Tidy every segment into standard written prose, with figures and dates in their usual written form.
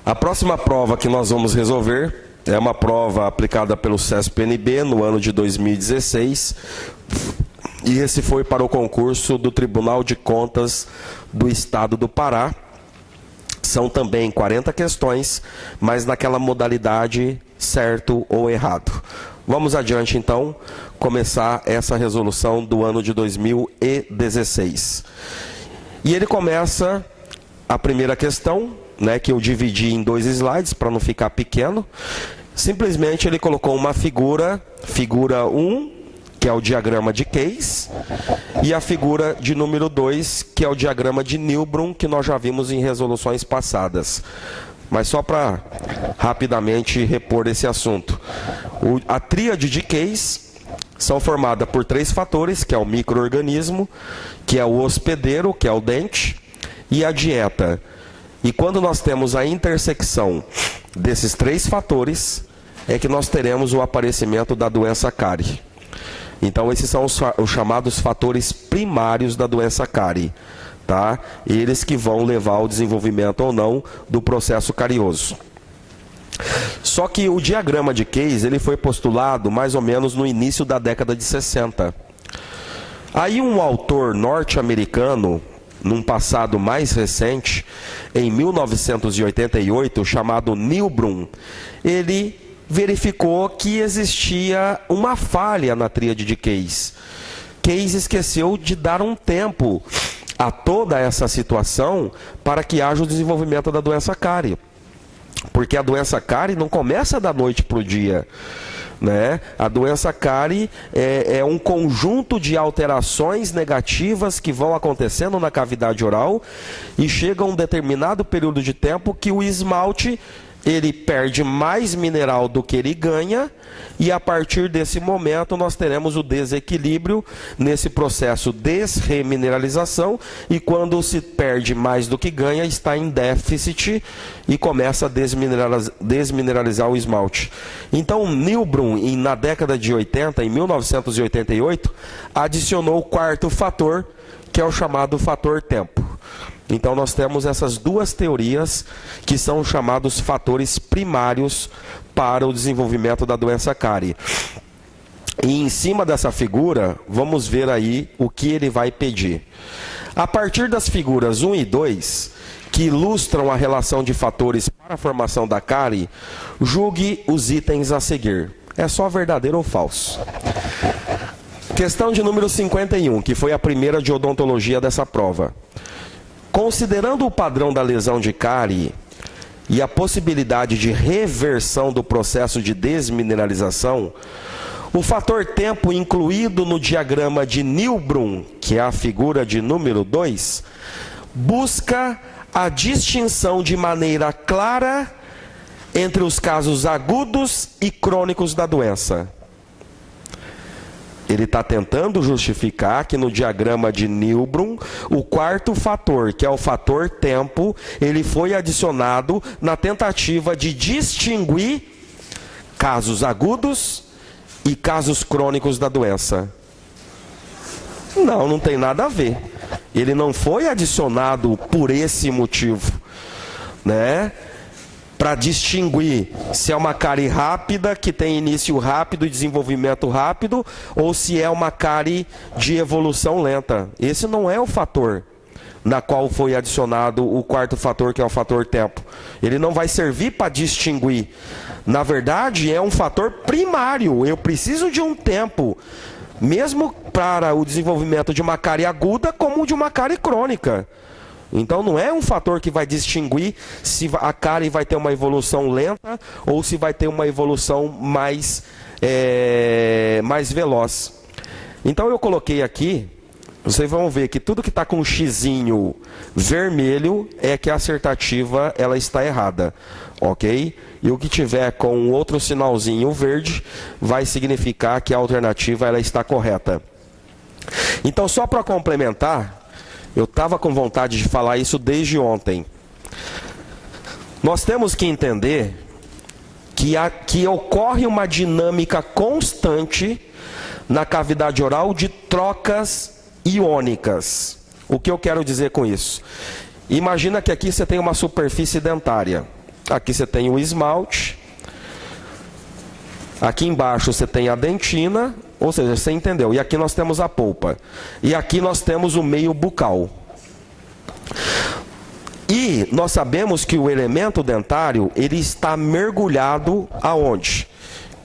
A próxima prova que nós vamos resolver é uma prova aplicada pelo CESP-NB no ano de 2016, e esse foi para o concurso do Tribunal de Contas do Estado do Pará. São também 40 questões, mas naquela modalidade certo ou errado. Vamos adiante então, começar essa resolução do ano de 2016. E ele começa a primeira questão, que eu dividi em 2 slides para não ficar pequeno. Simplesmente ele colocou uma figura 1, que é o diagrama de Case, e a figura de número 2, que é o diagrama de Nilbrum, que nós já vimos em resoluções passadas. Mas só para rapidamente repor esse assunto. A tríade de Case são formadas por 3 fatores, que é o micro-organismo, que é o hospedeiro, que é o dente, e a dieta. E quando nós temos a intersecção desses 3 fatores, é que nós teremos o aparecimento da doença cárie. Então, esses são os chamados fatores primários da doença cárie, tá? Eles que vão levar ao desenvolvimento ou não do processo carioso. Só que o diagrama de Case, ele foi postulado mais ou menos no início da década de 60. Aí um autor norte-americano, num passado mais recente, em 1988, chamado Nilbrum, ele verificou que existia uma falha na tríade de Case. Case esqueceu de dar um tempo a toda essa situação para que haja o desenvolvimento da doença cárie. Porque a doença cárie não começa da noite para o dia. A doença cárie é um conjunto de alterações negativas que vão acontecendo na cavidade oral e chega a um determinado período de tempo que o esmalte ele perde mais mineral do que ele ganha, e a partir desse momento nós teremos o desequilíbrio nesse processo de desremineralização, e quando se perde mais do que ganha, está em déficit e começa a desmineralizar o esmalte. Então Nilbrum, na década de 80, em 1988, adicionou o 4º fator, que é o chamado fator tempo. Então nós temos essas 2 teorias que são chamados fatores primários para o desenvolvimento da doença cárie. E em cima dessa figura, vamos ver aí o que ele vai pedir. A partir das figuras 1 e 2, que ilustram a relação de fatores para a formação da cárie, julgue os itens a seguir. É só verdadeiro ou falso. Questão de número 51, que foi a primeira de odontologia dessa prova. Considerando o padrão da lesão de cárie e a possibilidade de reversão do processo de desmineralização, o fator tempo incluído no diagrama de Nilbrum, que é a figura de número 2, busca a distinção de maneira clara entre os casos agudos e crônicos da doença. Ele está tentando justificar que no diagrama de Nilbrum, o 4º fator, que é o fator tempo, ele foi adicionado na tentativa de distinguir casos agudos e casos crônicos da doença. Não tem nada a ver. Ele não foi adicionado por esse motivo, para distinguir se é uma cárie rápida, que tem início rápido e desenvolvimento rápido, ou se é uma cárie de evolução lenta. Esse não é o fator na qual foi adicionado o 4º fator, que é o fator tempo. Ele não vai servir para distinguir. Na verdade, é um fator primário. Eu preciso de um tempo, mesmo para o desenvolvimento de uma cárie aguda, como de uma cárie crônica. Então não é um fator que vai distinguir se a cárie vai ter uma evolução lenta ou se vai ter uma evolução mais veloz. Então eu coloquei aqui, vocês vão ver que tudo que está com um xizinho vermelho é que a assertativa ela está errada, ok? E o que tiver com outro sinalzinho verde vai significar que a alternativa ela está correta. Então, só para complementar, eu estava com vontade de falar isso desde ontem. Nós temos que entender que ocorre uma dinâmica constante na cavidade oral de trocas iônicas. O que eu quero dizer com isso? Imagina que aqui você tem uma superfície dentária. aqui você tem o esmalte, aqui embaixo você tem a dentina, ou seja, você entendeu. E aqui nós temos a polpa. E aqui nós temos o meio bucal. E nós sabemos que o elemento dentário, ele está mergulhado aonde?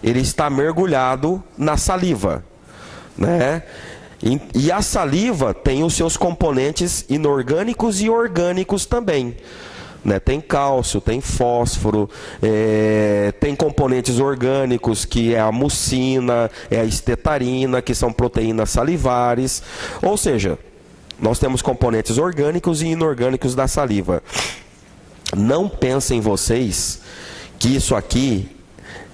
Ele está mergulhado na saliva, né? E a saliva tem os seus componentes inorgânicos e orgânicos também, né? Tem cálcio, tem fósforo, tem componentes orgânicos que é a mucina, é a estetarina, que são proteínas salivares. Ou seja, nós temos componentes orgânicos e inorgânicos da saliva. Não pensem vocês que isso aqui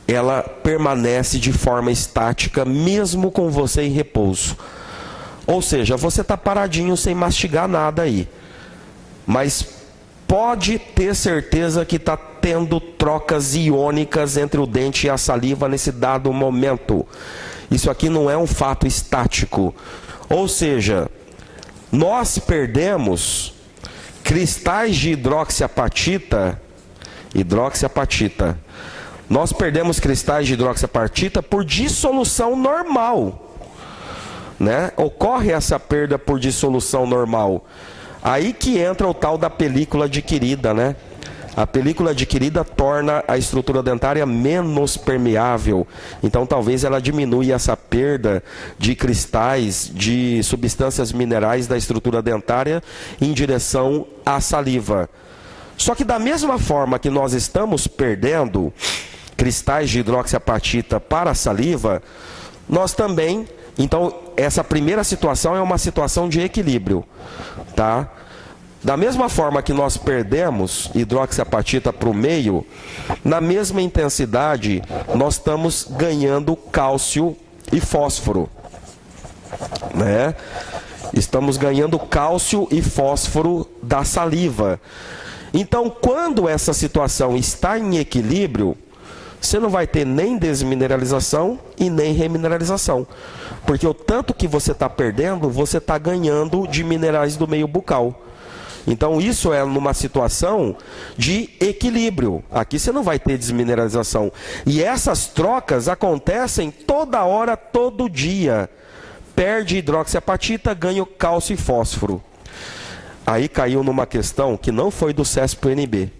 ela permanece de forma estática mesmo com você em repouso. Ou seja, você está paradinho sem mastigar nada aí. Mas pode ter certeza que está tendo trocas iônicas entre o dente e a saliva nesse dado momento. Isso aqui não é um fato estático. Ou seja, nós perdemos cristais de hidroxiapatita. Nós perdemos cristais de hidroxiapatita por dissolução normal, né? Ocorre essa perda por dissolução normal. Aí que entra o tal da película adquirida, né? A película adquirida torna a estrutura dentária menos permeável. Então talvez ela diminua essa perda de cristais, de substâncias minerais da estrutura dentária em direção à saliva. Só que da mesma forma que nós estamos perdendo cristais de hidroxiapatita para a saliva, nós também... Então, essa primeira situação é uma situação de equilíbrio, tá? Da mesma forma que nós perdemos hidroxiapatita para o meio, na mesma intensidade, nós estamos ganhando cálcio e fósforo, né? Estamos ganhando cálcio e fósforo da saliva. Então, quando essa situação está em equilíbrio, você não vai ter nem desmineralização e nem remineralização. Porque o tanto que você está perdendo, você está ganhando de minerais do meio bucal. Então isso é numa situação de equilíbrio. Aqui você não vai ter desmineralização. E essas trocas acontecem toda hora, todo dia. Perde hidroxiapatita, ganha cálcio e fósforo. Aí caiu numa questão que não foi do CESP-UNB.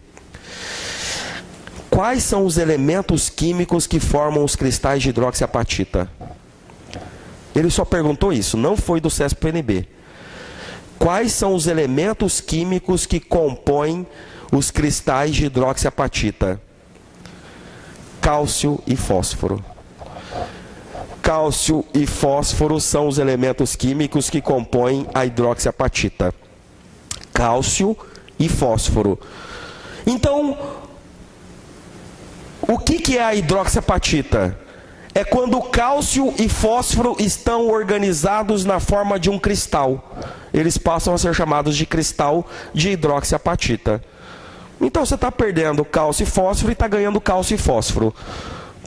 Quais são os elementos químicos que formam os cristais de hidroxiapatita? Ele só perguntou isso, não foi do CESP-UNB. Quais são os elementos químicos que compõem os cristais de hidroxiapatita? Cálcio e fósforo. Cálcio e fósforo são os elementos químicos que compõem a hidroxiapatita. Cálcio e fósforo. Então, o que é a hidroxiapatita? É quando o cálcio e fósforo estão organizados na forma de um cristal. Eles passam a ser chamados de cristal de hidroxiapatita. Então você está perdendo cálcio e fósforo e está ganhando cálcio e fósforo,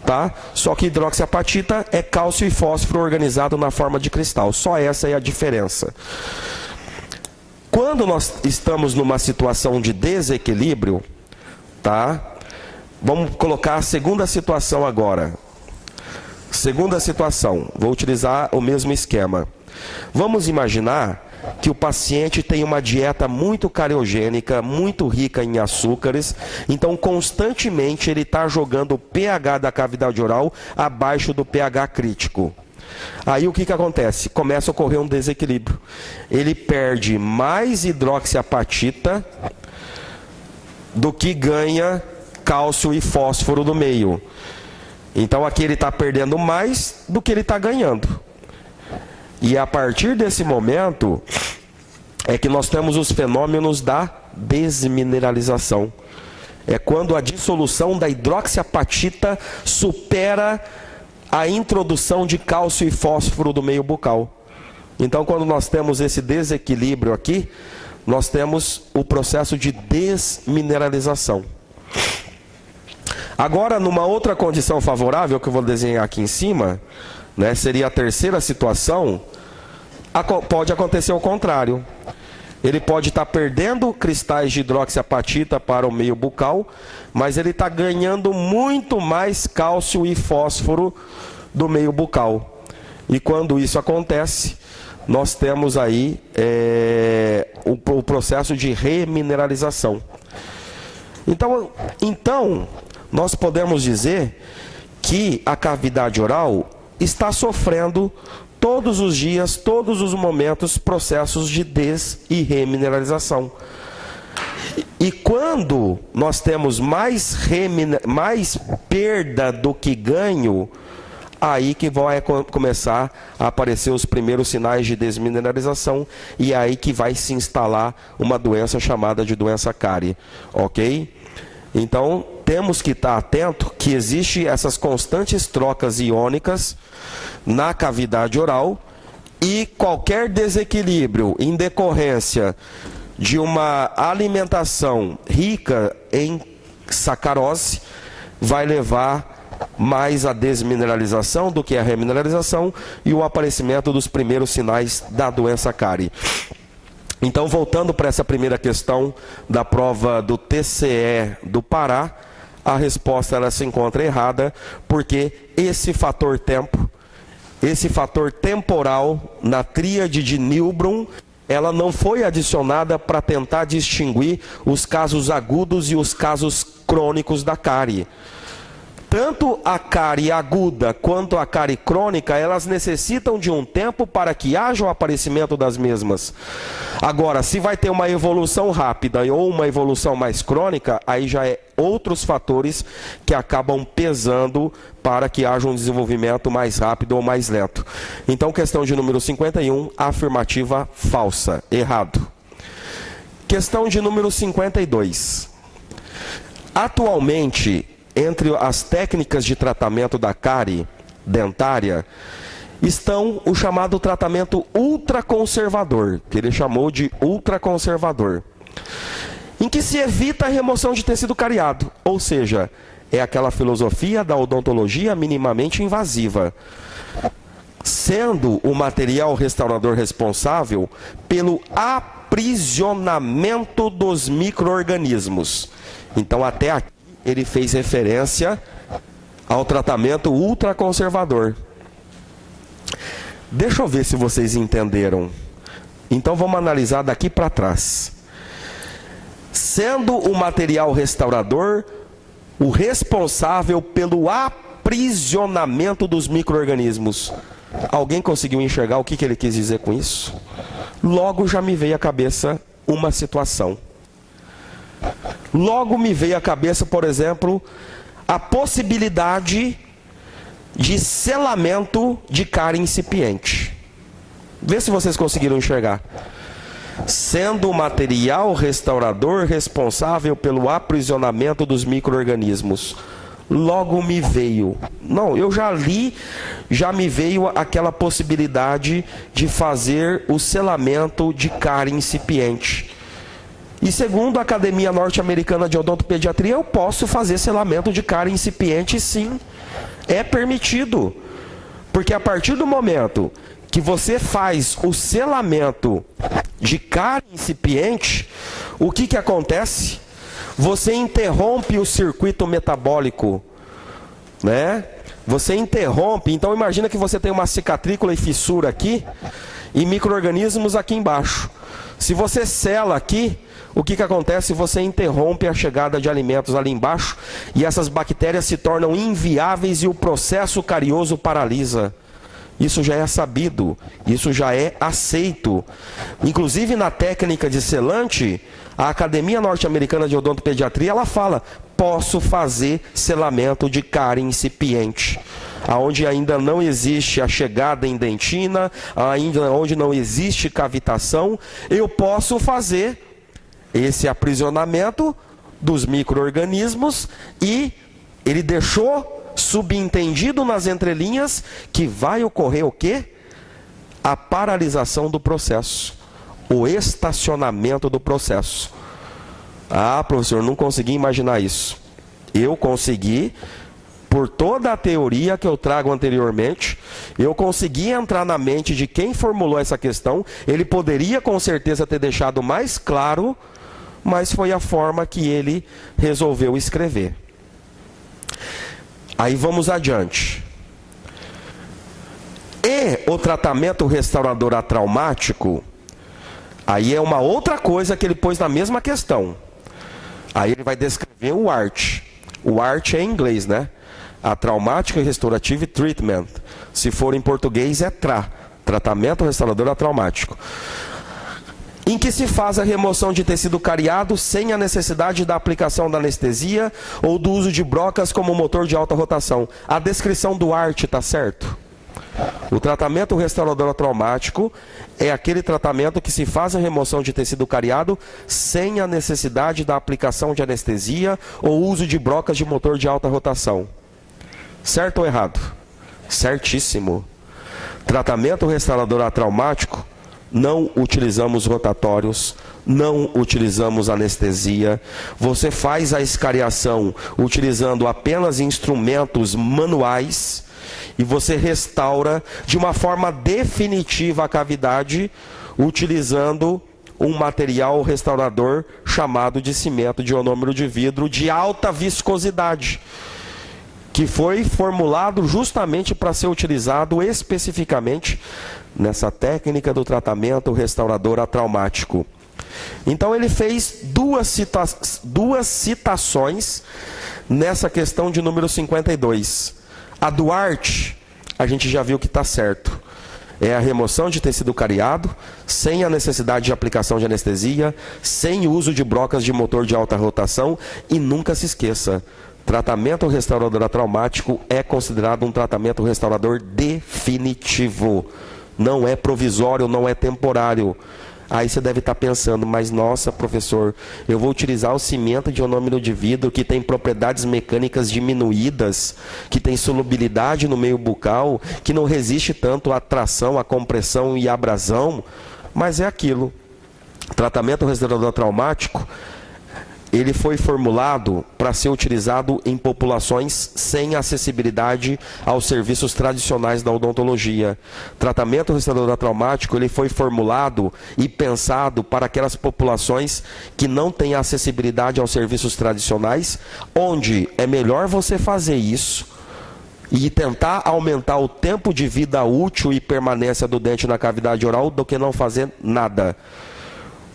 tá? Só que hidroxiapatita é cálcio e fósforo organizado na forma de cristal. Só essa é a diferença. Quando nós estamos numa situação de desequilíbrio, tá? Vamos colocar a segunda situação agora. Segunda situação, vou utilizar o mesmo esquema. Vamos imaginar que o paciente tem uma dieta muito cariogênica, muito rica em açúcares, então constantemente ele está jogando o pH da cavidade oral abaixo do pH crítico. Aí o que acontece? Começa a ocorrer um desequilíbrio. Ele perde mais hidroxiapatita do que ganha cálcio e fósforo do meio. Então aqui ele está perdendo mais do que ele está ganhando. E a partir desse momento é que nós temos os fenômenos da desmineralização. É quando a dissolução da hidroxiapatita supera a introdução de cálcio e fósforo do meio bucal. Então quando nós temos esse desequilíbrio aqui, nós temos o processo de desmineralização. Agora, numa outra condição favorável, que eu vou desenhar aqui em cima, né, seria a terceira situação, pode acontecer o contrário. Ele pode estar perdendo cristais de hidroxiapatita para o meio bucal, mas ele está ganhando muito mais cálcio e fósforo do meio bucal. E quando isso acontece, nós temos aí o processo de remineralização. Então, nós podemos dizer que a cavidade oral está sofrendo todos os dias, todos os momentos, processos de des- e remineralização. E quando nós temos mais perda do que ganho, aí que vai começar a aparecer os primeiros sinais de desmineralização e é aí que vai se instalar uma doença chamada de doença cárie, ok? Então, temos que estar atento que existe essas constantes trocas iônicas na cavidade oral e qualquer desequilíbrio em decorrência de uma alimentação rica em sacarose vai levar mais a desmineralização do que a remineralização e o aparecimento dos primeiros sinais da doença cárie. Então, voltando para essa primeira questão da prova do TCE do Pará, a resposta ela se encontra errada, porque esse fator tempo, esse fator temporal na tríade de Nilbrum, ela não foi adicionada para tentar distinguir os casos agudos e os casos crônicos da cárie. Tanto a cárie aguda quanto a cárie crônica, elas necessitam de um tempo para que haja o aparecimento das mesmas. Agora, se vai ter uma evolução rápida ou uma evolução mais crônica, aí já é outros fatores que acabam pesando para que haja um desenvolvimento mais rápido ou mais lento. Então, questão de número 51, afirmativa falsa, errado. Questão de número 52. Atualmente, entre as técnicas de tratamento da cárie dentária, estão o chamado tratamento ultraconservador, que ele chamou de ultraconservador, em que se evita a remoção de tecido cariado, ou seja, é aquela filosofia da odontologia minimamente invasiva, sendo o material restaurador responsável pelo aprisionamento dos micro-organismos. Então, até aqui, ele fez referência ao tratamento ultraconservador. Deixa eu ver se vocês entenderam. Então vamos analisar daqui para trás. Sendo o material restaurador o responsável pelo aprisionamento dos micro-organismos. Alguém conseguiu enxergar o que ele quis dizer com isso? Logo já me veio à cabeça uma situação. Logo me veio à cabeça, por exemplo, a possibilidade de selamento de cárie incipiente. Vê se vocês conseguiram enxergar. Sendo o material restaurador responsável pelo aprisionamento dos micro-organismos. Logo me veio. Não, eu já li, já me veio aquela possibilidade de fazer o selamento de cárie incipiente. E segundo a Academia Norte-Americana de Odontopediatria, eu posso fazer selamento de cárie incipiente, sim. É permitido. Porque a partir do momento que você faz o selamento de cárie incipiente, o que acontece? Você interrompe o circuito metabólico, né? Você interrompe. Então imagina que você tem uma cicatrícula e fissura aqui e micro-organismos aqui embaixo. Se você sela aqui, o que acontece? Você interrompe a chegada de alimentos ali embaixo e essas bactérias se tornam inviáveis e o processo carioso paralisa. Isso já é sabido, isso já é aceito. Inclusive na técnica de selante, a Academia Norte-Americana de Odontopediatria, ela fala, posso fazer selamento de cárie incipiente. Onde ainda não existe a chegada em dentina, ainda onde não existe cavitação, eu posso fazer esse aprisionamento dos micro-organismos e ele deixou subentendido nas entrelinhas que vai ocorrer o quê? A paralisação do processo, o estacionamento do processo. Ah, professor, não consegui imaginar isso. Eu consegui, por toda a teoria que eu trago anteriormente, eu consegui entrar na mente de quem formulou essa questão. Ele poderia com certeza ter deixado mais claro, mas foi a forma que ele resolveu escrever. Aí vamos adiante. E o tratamento restaurador atraumático, aí é uma outra coisa que ele pôs na mesma questão. Aí ele vai descrever o ART. O ART é em inglês, né? Atraumático e Restorative Treatment. Se for em português é TRA. Tratamento restaurador atraumático. Em que se faz a remoção de tecido cariado sem a necessidade da aplicação da anestesia ou do uso de brocas como motor de alta rotação. A descrição do ART está certo? O tratamento restaurador traumático é aquele tratamento que se faz a remoção de tecido cariado sem a necessidade da aplicação de anestesia ou uso de brocas de motor de alta rotação. Certo ou errado? Certíssimo. Tratamento restaurador traumático, não utilizamos rotatórios, não utilizamos anestesia. Você faz a escariação utilizando apenas instrumentos manuais e você restaura de uma forma definitiva a cavidade utilizando um material restaurador chamado de cimento de ionômero de vidro de alta viscosidade, que foi formulado justamente para ser utilizado especificamente nessa técnica do tratamento restaurador atraumático. Então ele fez duas citações nessa questão de número 52. A do ART, a gente já viu que está certo. É a remoção de tecido cariado, sem a necessidade de aplicação de anestesia, sem uso de brocas de motor de alta rotação. E nunca se esqueça, tratamento restaurador traumático é considerado um tratamento restaurador definitivo. Não é provisório, não é temporário. Aí você deve estar pensando, mas nossa, professor, eu vou utilizar o cimento de ionômero de vidro que tem propriedades mecânicas diminuídas, que tem solubilidade no meio bucal, que não resiste tanto à tração, à compressão e à abrasão. Mas é aquilo. Tratamento restaurador traumático, ele foi formulado para ser utilizado em populações sem acessibilidade aos serviços tradicionais da odontologia. Tratamento restaurador traumático, ele foi formulado e pensado para aquelas populações que não têm acessibilidade aos serviços tradicionais, onde é melhor você fazer isso e tentar aumentar o tempo de vida útil e permanência do dente na cavidade oral do que não fazer nada.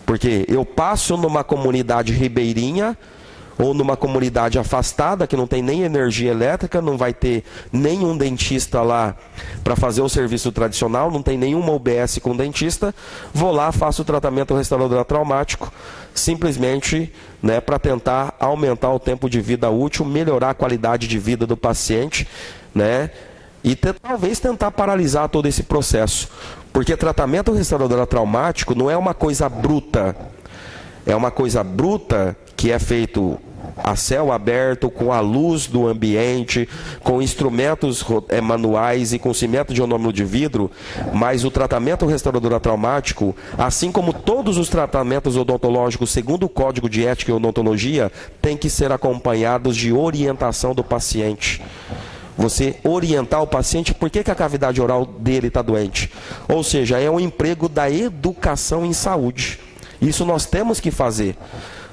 Porque eu passo numa comunidade ribeirinha ou numa comunidade afastada que não tem nem energia elétrica, não vai ter nenhum dentista lá para fazer o serviço tradicional, não tem nenhuma UBS com dentista, vou lá, faço o tratamento restaurador traumático, simplesmente, né, para tentar aumentar o tempo de vida útil, melhorar a qualidade de vida do paciente, né, e talvez tentar paralisar todo esse processo. Porque tratamento restaurador traumático não é uma coisa bruta. É uma coisa bruta que é feito a céu aberto, com a luz do ambiente, com instrumentos manuais e com cimento de ionômero de vidro. Mas o tratamento restaurador traumático, assim como todos os tratamentos odontológicos segundo o Código de Ética e Odontologia, tem que ser acompanhados de orientação do paciente. Você orientar o paciente por que a cavidade oral dele está doente. Ou seja, é um emprego da educação em saúde. Isso nós temos que fazer,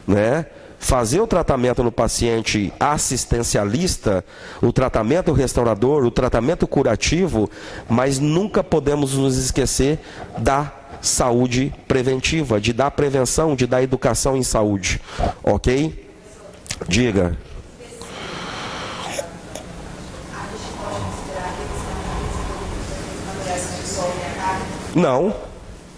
né? Fazer o tratamento no paciente assistencialista, o tratamento restaurador, o tratamento curativo, mas nunca podemos nos esquecer da saúde preventiva, de dar prevenção, de dar educação em saúde. Ok? Diga. Não.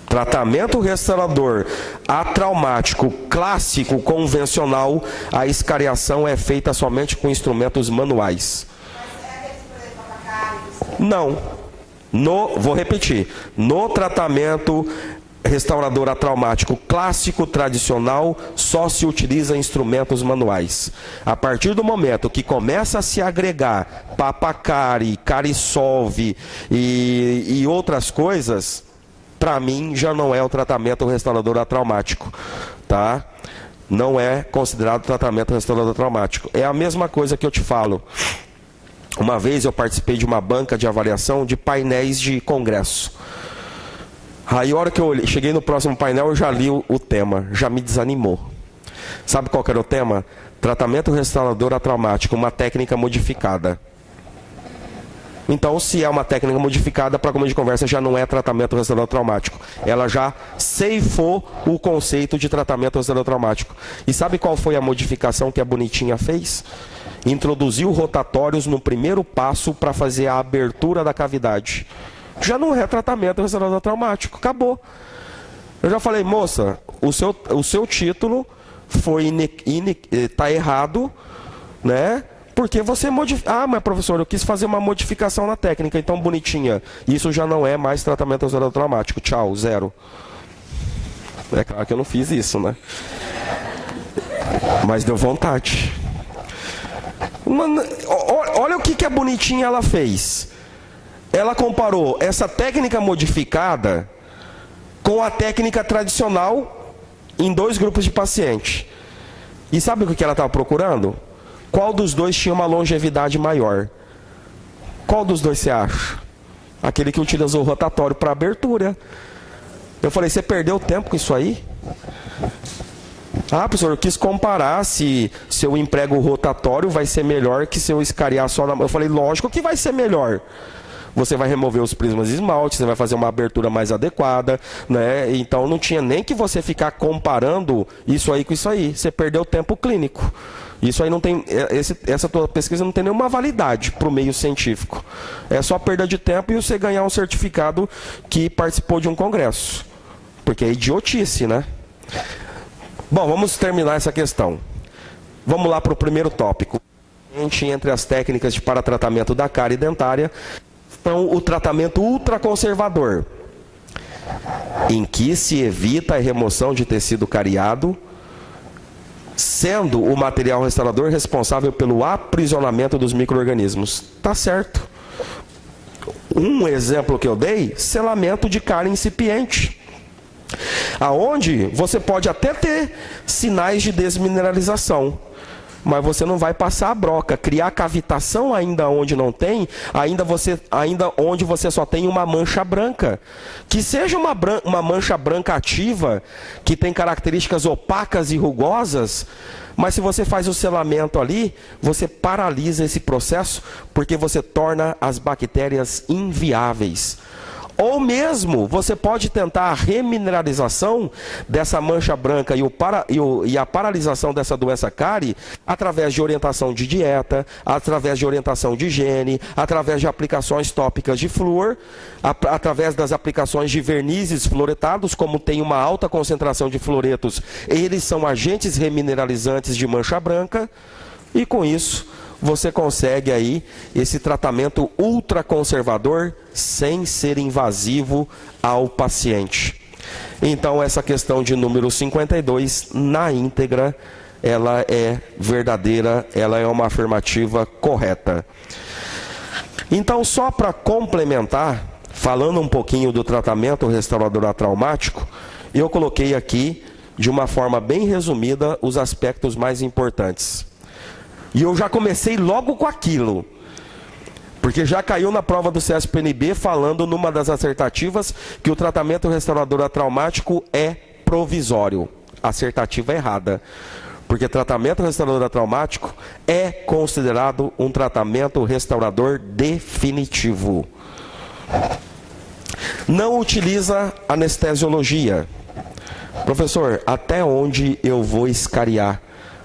Tratamento restaurador atraumático clássico, convencional, a escariação é feita somente com instrumentos manuais. Não. Vou repetir. No tratamento restaurador atraumático clássico, tradicional, só se utiliza instrumentos manuais. A partir do momento que começa a se agregar Papacari, Carisolve e outras coisas, para mim já não é o tratamento restaurador atraumático, tá? Não é considerado tratamento restaurador traumático. É a mesma coisa que eu te falo. Uma vez eu participei de uma banca de avaliação de painéis de congresso. Aí a hora que eu cheguei no próximo painel, eu já li o tema, já me desanimou. Sabe qual que era o tema? Tratamento restaurador atraumático, uma técnica modificada. Então, se é uma técnica modificada, para começo de conversa já não é tratamento restaurador traumático. Ela já ceifou o conceito de tratamento restaurador traumático. E sabe qual foi a modificação que a Bonitinha fez? Introduziu rotatórios no primeiro passo para fazer a abertura da cavidade. Já não é tratamento restaurador traumático. Acabou. Eu já falei, moça, o seu título está errado, né? Porque você modifica. Ah, mas professor, eu quis fazer uma modificação na técnica, então Bonitinha. Isso já não é mais tratamento restaurador traumático. Tchau, zero. É claro que eu não fiz isso, né? Mas deu vontade. Mano, olha o que a Bonitinha ela fez. Ela comparou essa técnica modificada com a técnica tradicional em 2 grupos de pacientes. E sabe o que ela estava procurando? Qual dos dois tinha uma longevidade maior? Qual dos dois você acha? Aquele que utilizou o rotatório para abertura. Eu falei, você perdeu tempo com isso aí? Ah, professor, eu quis comparar se eu emprego o rotatório vai ser melhor que se eu escariar só na mão. Eu falei, lógico que vai ser melhor. Você vai remover os prismas de esmalte, você vai fazer uma abertura mais adequada, né? Então não tinha nem que você ficar comparando isso aí com isso aí. Você perdeu tempo clínico. Isso aí não tem, essa tua pesquisa não tem nenhuma validade para o meio científico. É só perda de tempo e você ganhar um certificado que participou de um congresso. Porque é idiotice, né? Bom, vamos terminar essa questão. Vamos lá para o primeiro tópico. Entre as técnicas de paratratamento da cárie dentária, estão o tratamento ultraconservador, em que se evita a remoção de tecido cariado, sendo o material restaurador responsável pelo aprisionamento dos micro-organismos. Tá certo. Um exemplo que eu dei, selamento de cárie incipiente. Aonde você pode até ter sinais de desmineralização, mas você não vai passar a broca, criar cavitação ainda onde não tem, ainda onde você só tem uma mancha branca. Que seja uma mancha branca ativa, que tem características opacas e rugosas, mas se você faz o selamento ali, você paralisa esse processo, porque você torna as bactérias inviáveis. Ou mesmo, você pode tentar a remineralização dessa mancha branca e a paralisação dessa doença cárie através de orientação de dieta, através de orientação de higiene, através de aplicações tópicas de flúor, através das aplicações de vernizes fluoretados, como tem uma alta concentração de fluoretos, eles são agentes remineralizantes de mancha branca, e com isso você consegue aí esse tratamento ultraconservador sem ser invasivo ao paciente. Então essa questão de número 52, na íntegra, ela é verdadeira, ela é uma afirmativa correta. Então, só para complementar, falando um pouquinho do tratamento restaurador atraumático, eu coloquei aqui, de uma forma bem resumida, os aspectos mais importantes. E eu já comecei logo com aquilo, porque já caiu na prova do CESP-NB falando numa das assertativas que o tratamento restaurador atraumático é provisório. Assertativa errada, porque tratamento restaurador atraumático é considerado um tratamento restaurador definitivo. Não utiliza anestesiologia. Professor, até onde eu vou escariar?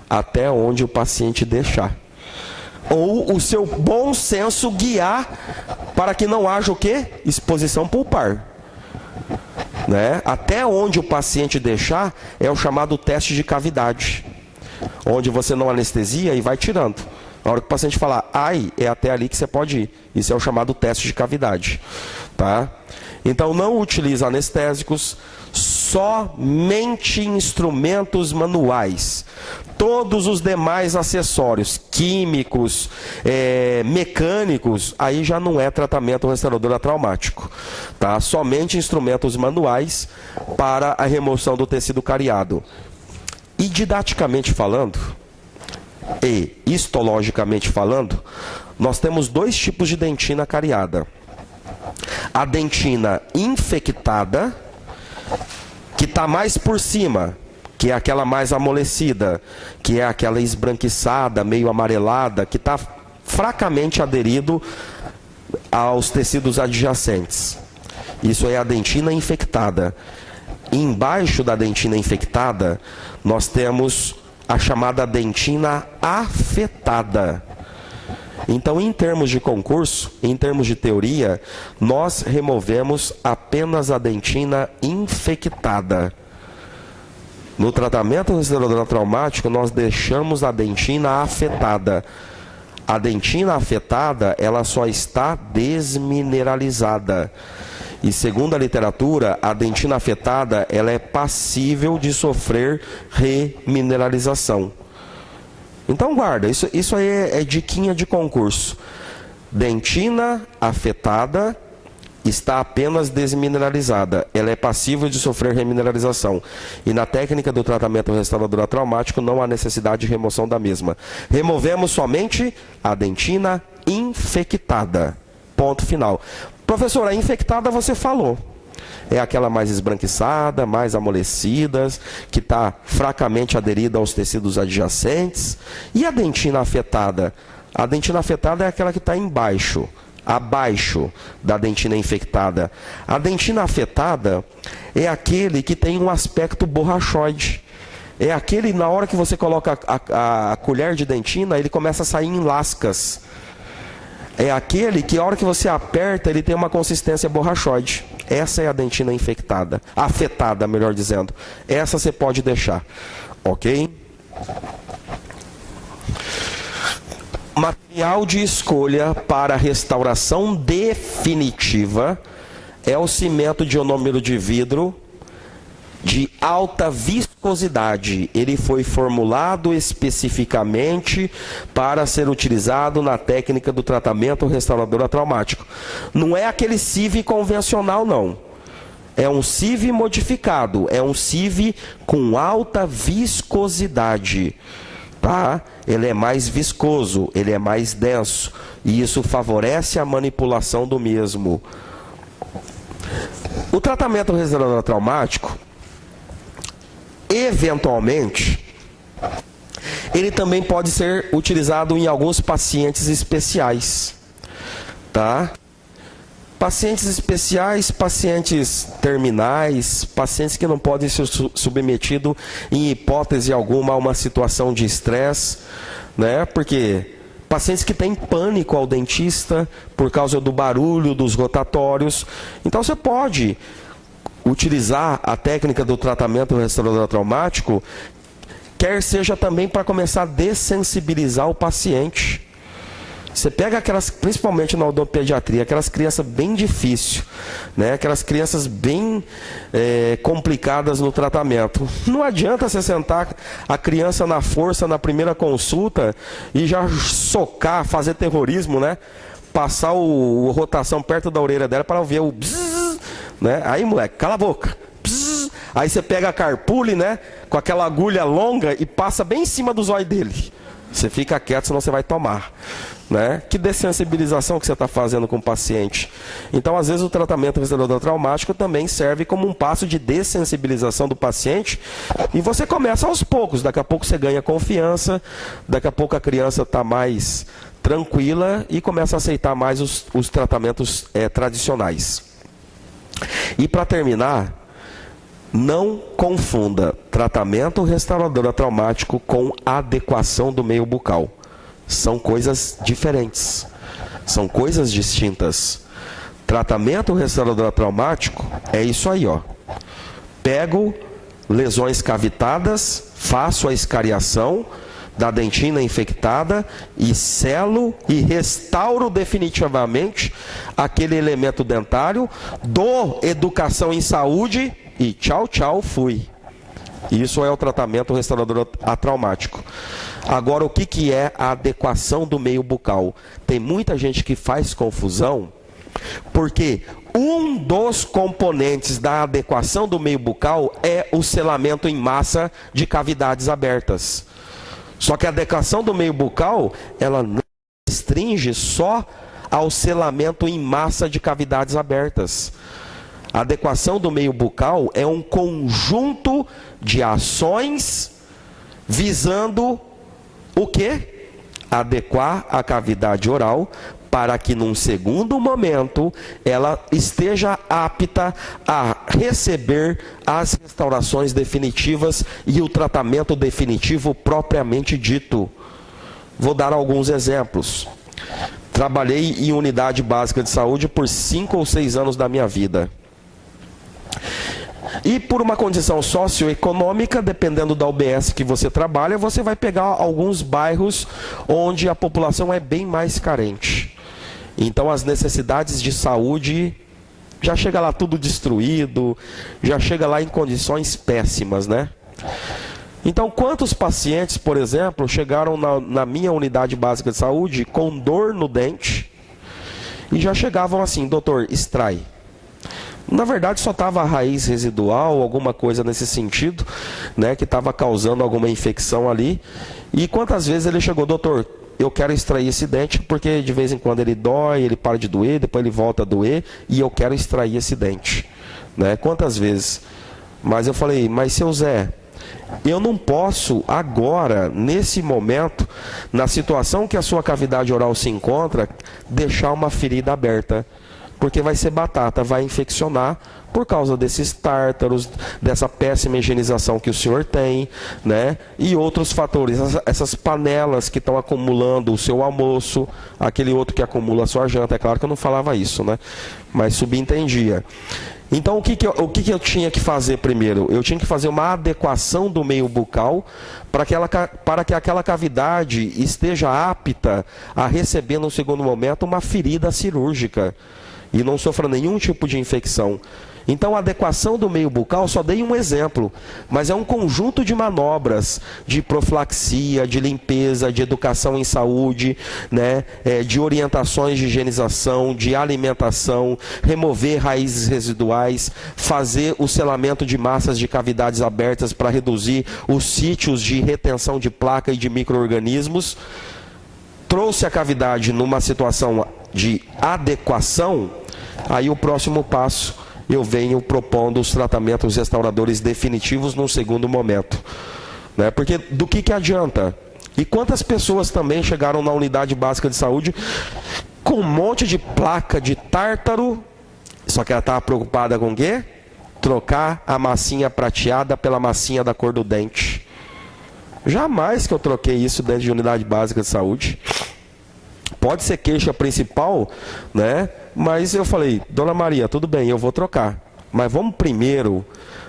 Até onde o paciente deixar. Ou o seu bom senso guiar para que não haja o quê? Exposição pulpar. Né? Até onde o paciente deixar é o chamado teste de cavidade. Onde você não anestesia e vai tirando. Na hora que o paciente falar, ai, é até ali que você pode ir. Isso é o chamado teste de cavidade. Tá? Então não utiliza anestésicos, somente instrumentos manuais. Todos os demais acessórios, químicos, mecânicos, aí já não é tratamento restaurador atraumático. Tá? Somente instrumentos manuais para a remoção do tecido cariado. E didaticamente falando, e histologicamente falando, nós temos dois tipos de dentina cariada. A dentina infectada, que está mais por cima, que é aquela mais amolecida, que é aquela esbranquiçada, meio amarelada, que está fracamente aderido aos tecidos adjacentes. Isso é a dentina infectada. Embaixo da dentina infectada, nós temos a chamada dentina afetada. Então, em termos de concurso, em termos de teoria, nós removemos apenas a dentina infectada. No tratamento restaurador traumático, nós deixamos a dentina afetada. A dentina afetada, ela só está desmineralizada. E segundo a literatura, a dentina afetada, ela é passível de sofrer remineralização. Então guarda, isso aí é diquinha de concurso. Dentina afetada está apenas desmineralizada. Ela é passível de sofrer remineralização. E na técnica do tratamento restaurador traumático não há necessidade de remoção da mesma. Removemos somente a dentina infectada. Ponto final. Professor, a infectada você falou. É aquela mais esbranquiçada, mais amolecida, que está fracamente aderida aos tecidos adjacentes. E a dentina afetada? A dentina afetada é aquela que está embaixo, abaixo da dentina infectada. A dentina afetada é aquele que tem um aspecto borrachoide. É aquele, na hora que você coloca a colher de dentina, ele começa a sair em lascas. É aquele que, a hora que você aperta, ele tem uma consistência borrachoide. Essa é a dentina infectada, afetada, melhor dizendo. Essa você pode deixar, ok? Material de escolha para restauração definitiva é o cimento de ionômero de vidro de alta viscosidade. Ele foi formulado especificamente para ser utilizado na técnica do tratamento restaurador traumático. Não é aquele CIV convencional, não. É um CIV modificado, é um CIV com alta viscosidade. Tá? Ele é mais viscoso, ele é mais denso, e isso favorece a manipulação do mesmo. O tratamento restaurador traumático, eventualmente, ele também pode ser utilizado em alguns pacientes especiais, tá? Pacientes especiais, pacientes terminais, pacientes que não podem ser submetidos em hipótese alguma a uma situação de estresse, né? Porque pacientes que têm pânico ao dentista por causa do barulho dos rotatórios. Então você pode utilizar a técnica do tratamento restaurador traumático, quer seja também para começar a dessensibilizar o paciente. Você pega aquelas, principalmente na odontopediatria, aquelas crianças bem difíceis, né? Aquelas crianças bem complicadas no tratamento. Não adianta você sentar a criança na força na primeira consulta e já socar, fazer terrorismo, né? Passar o rotação perto da orelha dela para ver o bzzz, né? Aí, moleque, cala a boca. Bzzz. Aí você pega a carpule, né? Com aquela agulha longa e passa bem em cima do zóio dele. Você fica quieto, senão você vai tomar. Né? Que dessensibilização que você está fazendo com o paciente. Então, às vezes, o tratamento restaurador traumático também serve como um passo de dessensibilização do paciente. E você começa aos poucos. Daqui a pouco você ganha confiança. Daqui a pouco a criança está mais tranquila e começa a aceitar mais os tratamentos tradicionais. E para terminar, não confunda tratamento restaurador traumático com adequação do meio bucal. São coisas diferentes, são coisas distintas. Tratamento restaurador traumático é isso aí, ó. Pego lesões cavitadas, faço a escariação da dentina infectada e selo e restauro definitivamente aquele elemento dentário, dou educação em saúde e tchau, tchau, fui. Isso é o tratamento restaurador atraumático. Agora, o que é a adequação do meio bucal? Tem muita gente que faz confusão, porque um dos componentes da adequação do meio bucal é o selamento em massa de cavidades abertas. Só que a adequação do meio bucal, ela não é restringe só ao selamento em massa de cavidades abertas. A adequação do meio bucal é um conjunto de ações visando o quê? Adequar a cavidade oral para que num segundo momento ela esteja apta a receber as restaurações definitivas e o tratamento definitivo propriamente dito. Vou dar alguns exemplos. Trabalhei em unidade básica de saúde por 5 ou 6 anos da minha vida. E por uma condição socioeconômica, dependendo da UBS que você trabalha, você vai pegar alguns bairros onde a população é bem mais carente. Então as necessidades de saúde já chega lá tudo destruído, já chega lá em condições péssimas, né? Então quantos pacientes, por exemplo, chegaram na minha unidade básica de saúde com dor no dente e já chegavam assim: doutor, extrai. Na verdade só estava a raiz residual, alguma coisa nesse sentido, né, que estava causando alguma infecção ali. E quantas vezes ele chegou: doutor, eu quero extrair esse dente porque de vez em quando ele dói, ele para de doer, depois ele volta a doer e eu quero extrair esse dente, né? Quantas vezes? Mas eu falei: mas seu Zé, eu não posso agora, nesse momento, na situação que a sua cavidade oral se encontra, deixar uma ferida aberta, porque vai ser batata, vai infeccionar por causa desses tártaros, dessa péssima higienização que o senhor tem, né? E outros fatores, essas panelas que estão acumulando o seu almoço, aquele outro que acumula a sua janta. É claro que eu não falava isso, né? Mas subentendia. Então o que eu tinha que fazer primeiro? Eu tinha que fazer uma adequação do meio bucal para que aquela cavidade esteja apta a receber no segundo momento uma ferida cirúrgica e não sofra nenhum tipo de infecção. Então a adequação do meio bucal, só dei um exemplo, mas é um conjunto de manobras de profilaxia, de limpeza, de educação em saúde, né, de orientações de higienização, de alimentação, remover raízes residuais, fazer o selamento de massas de cavidades abertas para reduzir os sítios de retenção de placa e de micro-organismos. Trouxe a cavidade numa situação de adequação, aí o próximo passo eu venho propondo os tratamentos restauradores definitivos num segundo momento, né? Porque do que adianta? E quantas pessoas também chegaram na unidade básica de saúde com um monte de placa de tártaro, só que ela estava preocupada com o quê? Trocar a massinha prateada pela massinha da cor do dente. Jamais que eu troquei isso dentro de unidade básica de saúde. Pode ser queixa principal, né? Mas eu falei: dona Maria, tudo bem, eu vou trocar. Mas vamos primeiro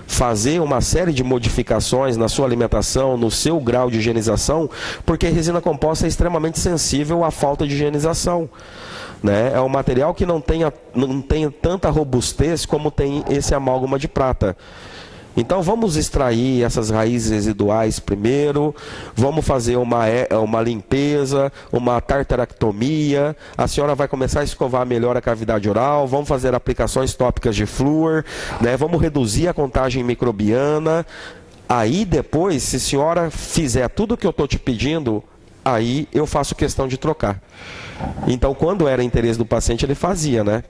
fazer uma série de modificações na sua alimentação, no seu grau de higienização, porque a resina composta é extremamente sensível à falta de higienização, né? É um material que não tem tanta robustez como tem esse amálgama de prata. Então vamos extrair essas raízes residuais primeiro, vamos fazer uma limpeza, uma tartarectomia, a senhora vai começar a escovar melhor a cavidade oral, vamos fazer aplicações tópicas de flúor, né? Vamos reduzir a contagem microbiana. Aí depois, se a senhora fizer tudo o que eu estou te pedindo, aí eu faço questão de trocar. Então quando era interesse do paciente, ele fazia, né?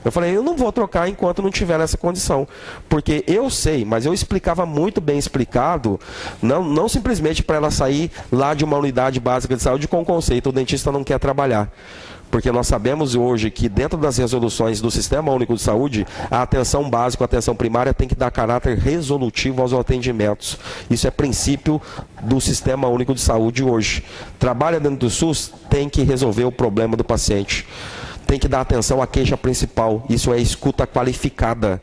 Eu falei: eu não vou trocar enquanto não tiver essa condição. Porque eu sei, mas eu explicava muito bem explicado, não simplesmente para ela sair lá de uma unidade básica de saúde com o conceito: o dentista não quer trabalhar. Porque nós sabemos hoje que dentro das resoluções do Sistema Único de Saúde, a atenção básica, a atenção primária tem que dar caráter resolutivo aos atendimentos. Isso é princípio do Sistema Único de Saúde hoje. Trabalha dentro do SUS, tem que resolver o problema do paciente. Tem que dar atenção à queixa principal. Isso é escuta qualificada.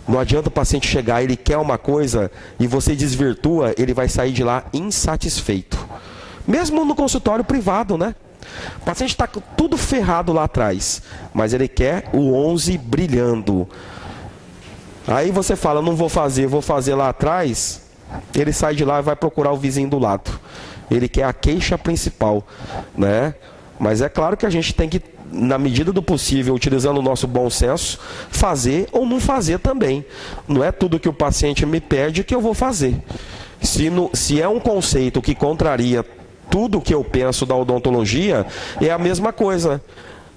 Não adianta o paciente chegar, ele quer uma coisa e você desvirtua, ele vai sair de lá insatisfeito. Mesmo no consultório privado, né? O paciente está tudo ferrado lá atrás, mas ele quer o 11 brilhando. Aí você fala: não vou fazer, vou fazer lá atrás. Ele sai de lá e vai procurar o vizinho do lado. Ele quer a queixa principal, né? Mas é claro que a gente tem que, na medida do possível, utilizando o nosso bom senso, fazer ou não fazer também. Não é tudo que o paciente me pede que eu vou fazer. Se é um conceito que contraria tudo que eu penso da odontologia é a mesma coisa.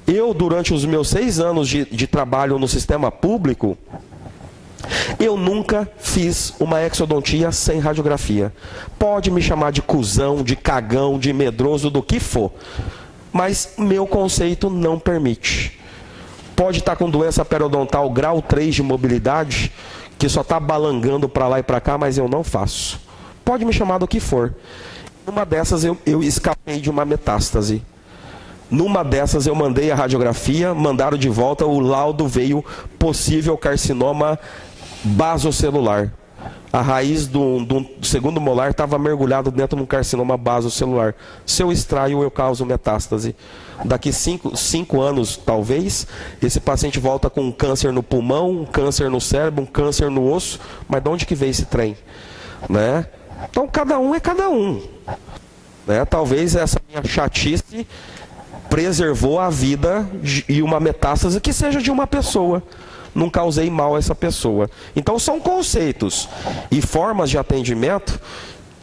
Eu, durante os meus 6 anos de trabalho no sistema público, eu nunca fiz uma exodontia sem radiografia. Pode me chamar de cuzão, de cagão, de medroso, do que for. Mas meu conceito não permite. Pode estar com doença periodontal grau 3 de mobilidade, que só está balangando para lá e para cá, mas eu não faço. Pode me chamar do que for. Numa dessas eu escapei de uma metástase. Numa dessas eu mandei a radiografia, mandaram de volta, o laudo veio possível carcinoma basocelular. A raiz do segundo molar estava mergulhado dentro de um carcinoma basocelular. Se eu extraio, eu causo metástase. Daqui 5 anos, talvez, esse paciente volta com um câncer no pulmão, um câncer no cérebro, um câncer no osso. Mas de onde que veio esse trem? Né? Então, cada um é cada um. Né? Talvez essa minha chatice preservou a vida e uma metástase que seja de uma pessoa. Não causei mal a essa pessoa. Então são conceitos e formas de atendimento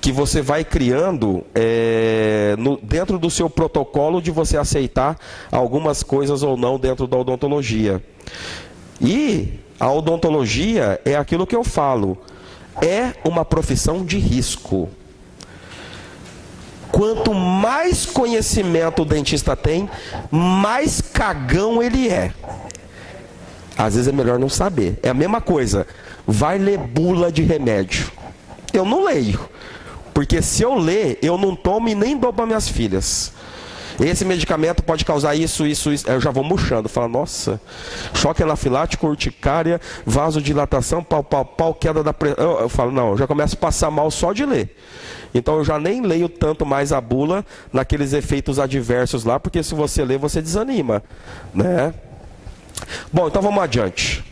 que você vai criando dentro do seu protocolo de você aceitar algumas coisas ou não dentro da odontologia. E a odontologia é aquilo que eu falo, é uma profissão de risco. Quanto mais conhecimento o dentista tem, mais cagão ele é. Às vezes é melhor não saber. É a mesma coisa. Vai ler bula de remédio. Eu não leio. Porque se eu ler, eu não tomo e nem dou para minhas filhas. Esse medicamento pode causar isso, isso, isso. Eu já vou murchando. Falo, nossa, choque anafilático, urticária, vasodilatação, pau, queda da pressão. Eu falo, não, eu já começo a passar mal só de ler. Então eu já nem leio tanto mais a bula naqueles efeitos adversos lá, porque se você ler, você desanima, né? Bom, então vamos adiante.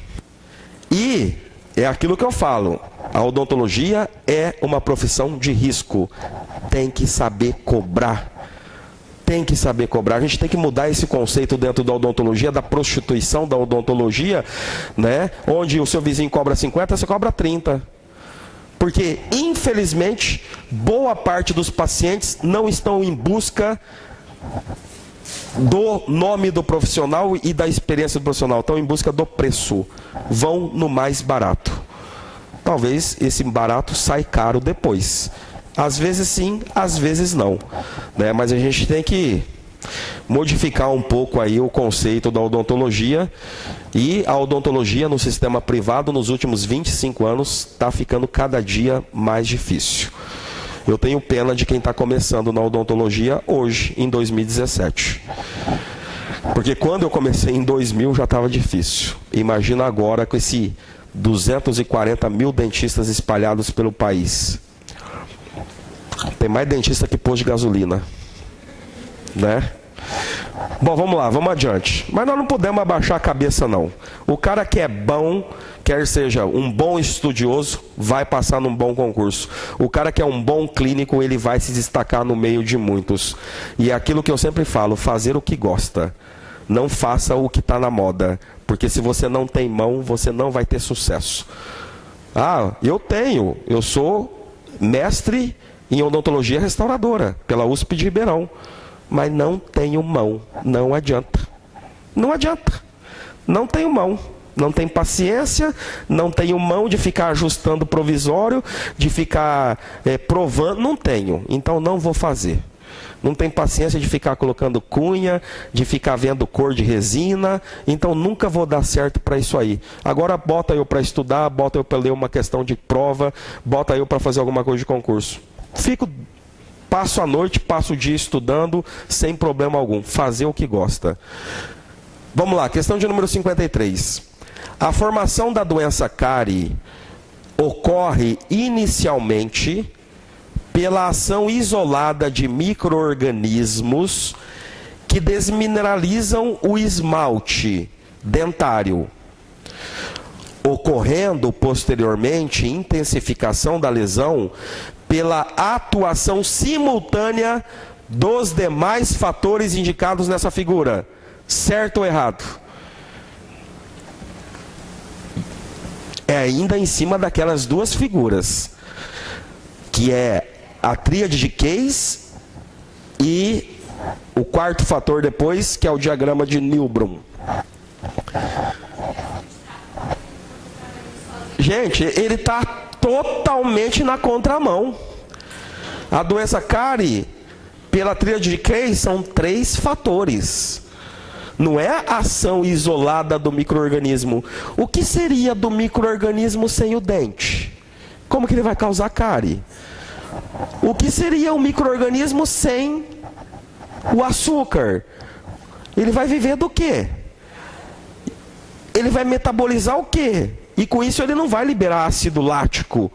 E é aquilo que eu falo, a odontologia é uma profissão de risco. Tem que saber cobrar. Tem que saber cobrar. A gente tem que mudar esse conceito dentro da odontologia, da prostituição da odontologia, né? Onde o seu vizinho cobra 50, você cobra 30. Porque, infelizmente, boa parte dos pacientes não estão em busca do nome do profissional e da experiência do profissional, estão em busca do preço, vão no mais barato. Talvez esse barato saia caro depois, às vezes sim, às vezes não, né? Mas a gente tem que modificar um pouco aí o conceito da odontologia, e a odontologia no sistema privado nos últimos 25 anos está ficando cada dia mais difícil. Eu tenho pena de quem está começando na odontologia hoje, em 2017. Porque quando eu comecei em 2000 já estava difícil. Imagina agora com esse 240 mil dentistas espalhados pelo país. Tem mais dentista que posto de gasolina, né? Bom, vamos lá, vamos adiante. Mas nós não podemos abaixar a cabeça, não. O cara que é bom, quer seja um bom estudioso, vai passar num bom concurso. O cara que é um bom clínico, ele vai se destacar no meio de muitos. E é aquilo que eu sempre falo, fazer o que gosta. Não faça o que está na moda. Porque se você não tem mão, você não vai ter sucesso. Ah, eu sou mestre em odontologia restauradora, pela USP de Ribeirão. Mas não tenho mão, não adianta. Não adianta. Não tenho mão. Não tenho paciência, não tenho mão de ficar ajustando provisório, de ficar provando, não tenho. Então não vou fazer. Não tenho paciência de ficar colocando cunha, de ficar vendo cor de resina, então nunca vou dar certo para isso aí. Agora bota eu para estudar, bota eu para ler uma questão de prova, bota eu para fazer alguma coisa de concurso. Passo a noite, passo o dia estudando, sem problema algum. Fazer o que gosta. Vamos lá, questão de número 53. A formação da doença cárie ocorre inicialmente pela ação isolada de micro-organismos que desmineralizam o esmalte dentário, ocorrendo posteriormente intensificação da lesão pela atuação simultânea dos demais fatores indicados nessa figura. Certo ou errado? É ainda em cima daquelas duas figuras, que é a tríade de Case E o quarto fator depois, que é o diagrama de Nilbrom. Gente, ele está totalmente na contramão. A doença cárie, pela tríade de Kay, são 3 fatores. Não é a ação isolada do micro-organismo. O que seria do micro-organismo sem o dente? Como que ele vai causar cárie? O que seria o micro-organismo sem o açúcar? Ele vai viver do quê? Ele vai metabolizar o quê? E com isso ele não vai liberar ácido lático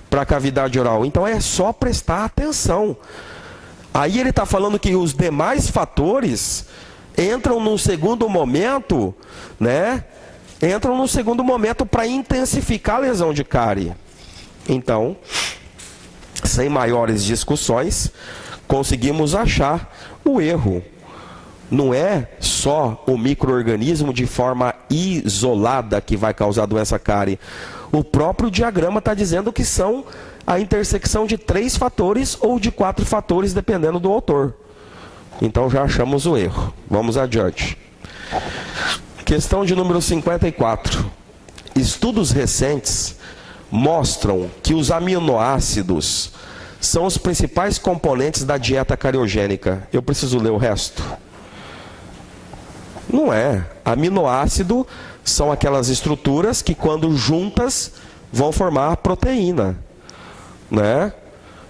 para a cavidade oral. Então é só prestar atenção. Aí ele está falando que os demais fatores entram num segundo momento, né? Entram num segundo momento para intensificar a lesão de cárie. Então, sem maiores discussões, conseguimos achar o erro. Não é só o micro-organismo de forma isolada que vai causar a doença cárie. O próprio diagrama está dizendo que são a intersecção de 3 fatores ou de 4 fatores, dependendo do autor. Então já achamos o erro. Vamos adiante. Questão de número 54. Estudos recentes mostram que os aminoácidos são os principais componentes da dieta cariogênica. Eu preciso ler o resto? Não é. Aminoácido são aquelas estruturas que, quando juntas, vão formar proteína, né?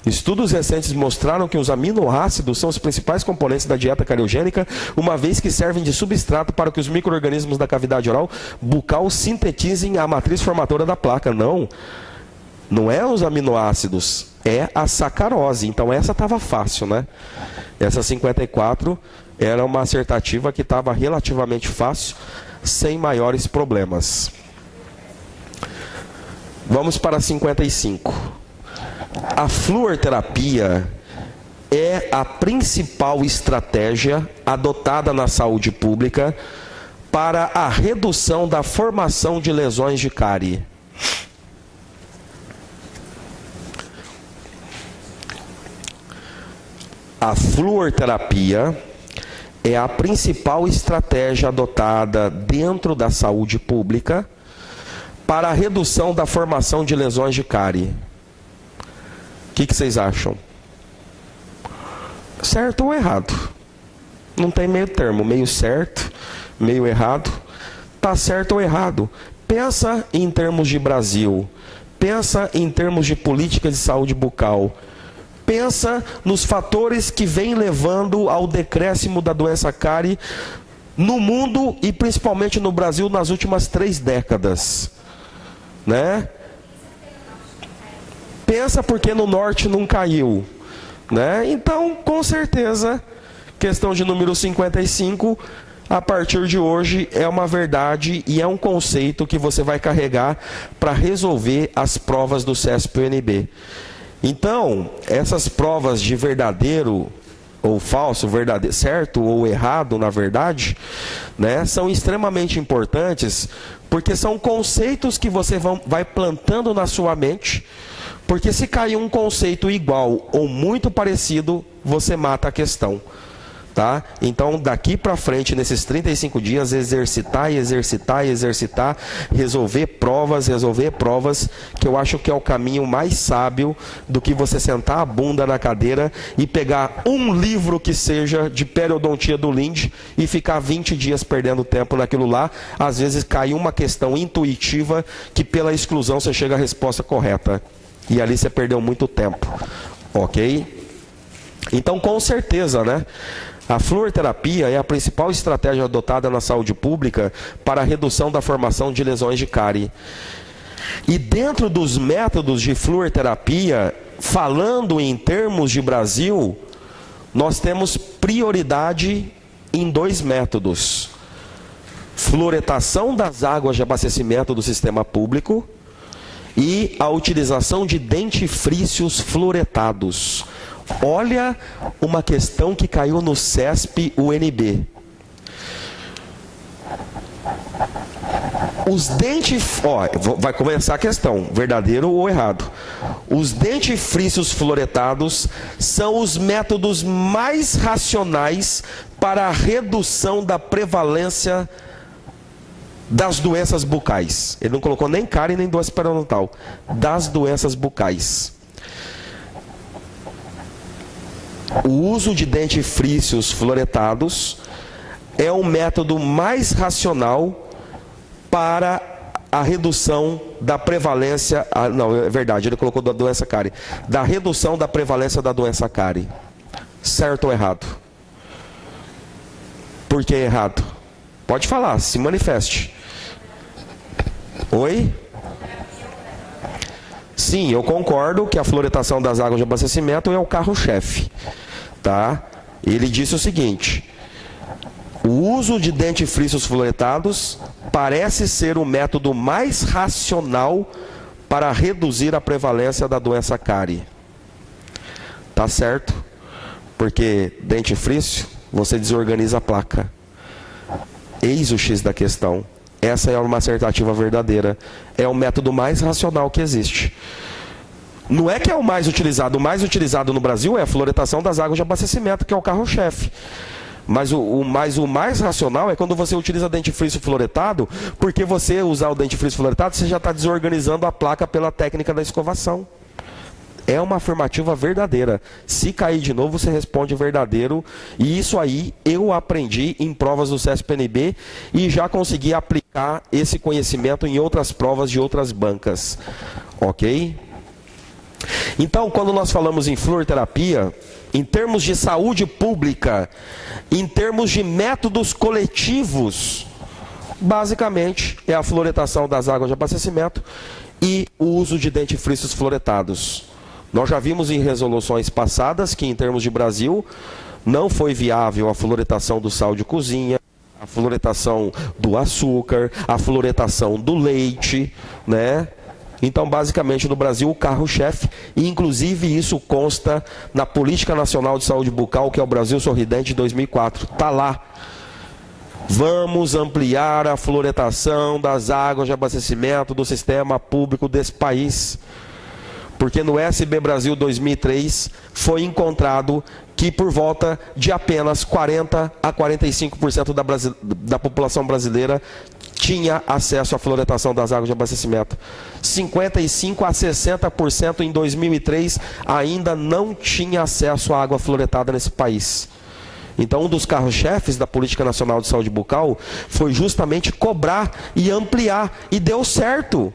Estudos recentes mostraram que os aminoácidos são os principais componentes da dieta cariogênica, uma vez que servem de substrato para que os micro-organismos da cavidade oral bucal sintetizem a matriz formadora da placa. Não é os aminoácidos, é a sacarose. Então essa estava fácil, né? Essa 54 era uma assertativa que estava relativamente fácil, sem maiores problemas. Vamos para 55. A fluorterapia é a principal estratégia adotada na saúde pública para a redução da formação de lesões de cárie. A fluorterapia é a principal estratégia adotada dentro da saúde pública para a redução da formação de lesões de cárie. O que vocês acham? Certo ou errado? Não tem meio termo, meio certo, meio errado. Está certo ou errado? Pensa em termos de Brasil, pensa em termos de política de saúde bucal, pensa nos fatores que vêm levando ao decréscimo da doença cárie no mundo e principalmente no Brasil nas últimas 3 décadas, né? Pensa porque no norte não caiu, né? Então, com certeza, questão de número 55, a partir de hoje é uma verdade e é um conceito que você vai carregar para resolver as provas do CESP-UNB. Então, essas provas de verdadeiro ou falso, verdadeiro, certo ou errado, na verdade, né, são extremamente importantes, porque são conceitos que você vai plantando na sua mente, porque se cair um conceito igual ou muito parecido, você mata a questão. Tá? Então, daqui para frente, nesses 35 dias, exercitar, resolver provas, que eu acho que é o caminho mais sábio do que você sentar a bunda na cadeira e pegar um livro que seja de periodontia do Lind e ficar 20 dias perdendo tempo naquilo lá. Às vezes cai uma questão intuitiva que pela exclusão você chega à resposta correta. E ali você perdeu muito tempo. Ok? Então, com certeza, né? A fluorterapia é a principal estratégia adotada na saúde pública para a redução da formação de lesões de cárie. E dentro dos métodos de fluorterapia, falando em termos de Brasil, nós temos prioridade em 2 métodos. Fluoretação das águas de abastecimento do sistema público e a utilização de dentifrícios fluoretados. Olha uma questão que caiu no CESP-UNB. Os vai começar a questão, verdadeiro ou errado. Os dentifrícios fluoretados são os métodos mais racionais para a redução da prevalência das doenças bucais. Ele não colocou nem cárie nem doença periodontal. Das doenças bucais. O uso de dentifrícios fluoretados é o método mais racional para a redução da prevalência... não, é verdade, ele colocou da doença cárie. Da redução da prevalência da doença cárie. Certo ou errado? Por que errado? Pode falar, se manifeste. Oi? Sim, eu concordo que a fluoretação das águas de abastecimento é o carro-chefe. Tá? Ele disse o seguinte: o uso de dentifrícios fluoretados parece ser o método mais racional para reduzir a prevalência da doença cárie. Tá certo? Porque dentifrício, você desorganiza a placa. Eis o X da questão. Essa é uma assertativa verdadeira. É o método mais racional que existe. Não é que é o mais utilizado. O mais utilizado no Brasil é a fluoretação das águas de abastecimento, que é o carro-chefe. Mas o mais racional é quando você utiliza dentifrício fluoretado, porque você usar o dentifrício fluoretado, você já está desorganizando a placa pela técnica da escovação. É uma afirmativa verdadeira. Se cair de novo, você responde verdadeiro. E isso aí eu aprendi em provas do CESP-NB e já consegui aplicar esse conhecimento em outras provas de outras bancas. Ok? Então, quando nós falamos em fluoroterapia, em termos de saúde pública, em termos de métodos coletivos, basicamente é a fluoretação das águas de abastecimento e o uso de dentifrícios fluoretados. Nós já vimos em resoluções passadas que, em termos de Brasil, não foi viável a fluoretação do sal de cozinha, a fluoretação do açúcar, a fluoretação do leite, né? Então, basicamente, no Brasil, o carro-chefe, e inclusive isso consta na Política Nacional de Saúde Bucal, que é o Brasil Sorridente de 2004. Está lá. Vamos ampliar a fluoretação das águas de abastecimento do sistema público desse país. Porque no SB Brasil 2003 foi encontrado que por volta de apenas 40 a 45% da população brasileira tinha acesso à fluoretação das águas de abastecimento. 55 a 60% em 2003 ainda não tinha acesso à água fluoretada nesse país. Então, um dos carros-chefes da Política Nacional de Saúde Bucal foi justamente cobrar e ampliar, e deu certo.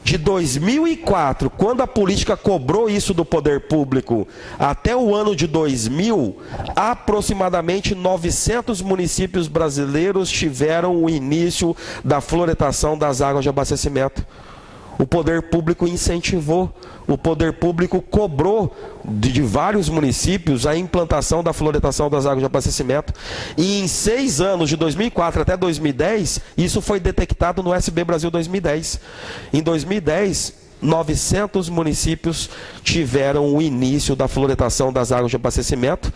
De 2004, quando a política cobrou isso do poder público, até o ano de 2000, aproximadamente 900 municípios brasileiros tiveram o início da fluoretação das águas de abastecimento. O poder público incentivou, o poder público cobrou de vários municípios a implantação da fluoretação das águas de abastecimento. E em 6 anos, de 2004 até 2010, isso foi detectado no SB Brasil 2010. Em 2010, 900 municípios tiveram o início da fluoretação das águas de abastecimento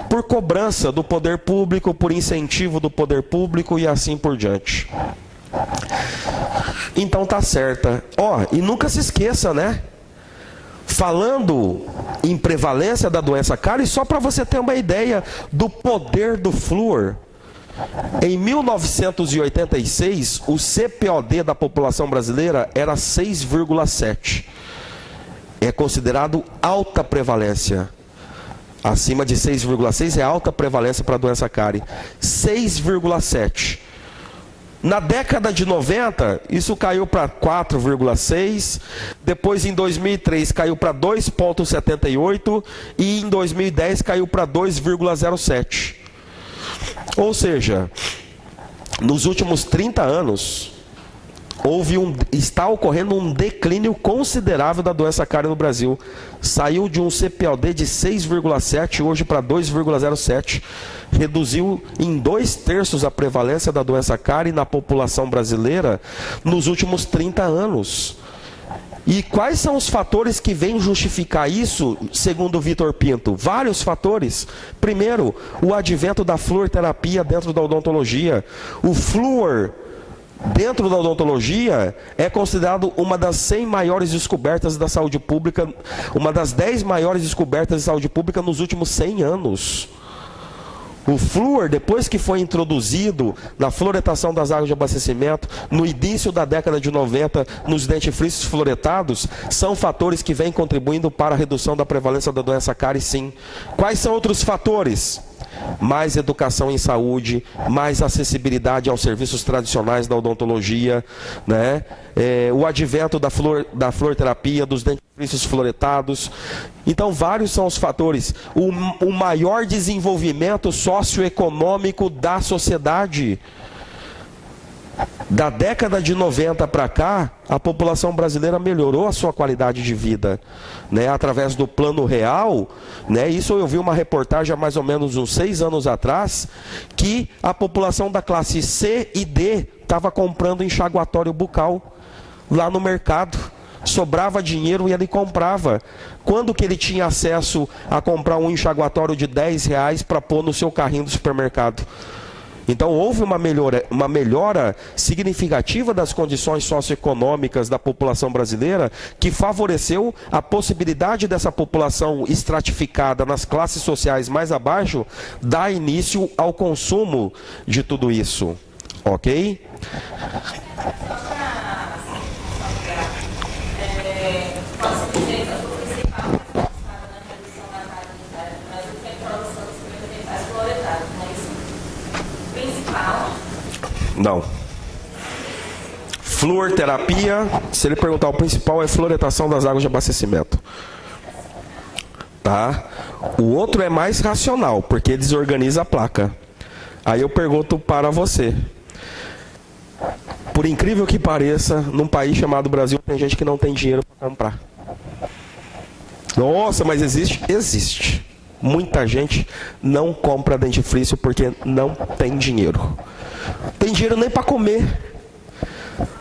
por cobrança do poder público, por incentivo do poder público e assim por diante. Então tá certa. E nunca se esqueça, né? Falando em prevalência da doença cárie, só para você ter uma ideia do poder do flúor. Em 1986, o CPOD da população brasileira era 6,7. É considerado alta prevalência. Acima de 6,6 é alta prevalência para a doença cárie. 6,7. Na década de 90, isso caiu para 4,6, depois em 2003 caiu para 2,78 e em 2010 caiu para 2,07. Ou seja, nos últimos 30 anos, está ocorrendo um declínio considerável da doença cárie no Brasil. Saiu de um CPOD de 6,7 hoje para 2,07. Reduziu em 2/3 a prevalência da doença cárie na população brasileira nos últimos 30 anos. E quais são os fatores que vêm justificar isso, segundo o Vitor Pinto? Vários fatores. Primeiro, o advento da fluoroterapia dentro da odontologia. O flúor dentro da odontologia, é considerado uma das 100 maiores descobertas da saúde pública, uma das 10 maiores descobertas de saúde pública nos últimos 100 anos. O flúor, depois que foi introduzido na fluoretação das águas de abastecimento, no início da década de 90, nos dentifrícios fluoretados, são fatores que vêm contribuindo para a redução da prevalência da doença cárie, sim. Quais são outros fatores? Mais educação em saúde, mais acessibilidade aos serviços tradicionais da odontologia, né? O advento da fluoroterapia, dos dentifrícios fluoretados. Então, vários são os fatores. O maior desenvolvimento socioeconômico da sociedade. Da década de 90 para cá, a população brasileira melhorou a sua qualidade de vida, né, através do Plano Real, né. Isso eu vi uma reportagem há mais ou menos uns 6 anos atrás, que a população da classe C e D estava comprando enxaguatório bucal lá no mercado. Sobrava dinheiro e ele comprava. Quando que ele tinha acesso a comprar um enxaguatório de R$10 para pôr no seu carrinho do supermercado? Então houve uma melhora significativa das condições socioeconômicas da população brasileira, que favoreceu a possibilidade dessa população estratificada nas classes sociais mais abaixo dar início ao consumo de tudo isso. Ok? Não. Fluoroterapia, se ele perguntar, o principal é fluoretação das águas de abastecimento. Tá? O outro é mais racional, porque desorganiza a placa. Aí eu pergunto para você. Por incrível que pareça, num país chamado Brasil, tem gente que não tem dinheiro para comprar. Nossa, mas existe? Existe. Muita gente não compra dentifrício porque não tem dinheiro. Tem dinheiro nem para comer,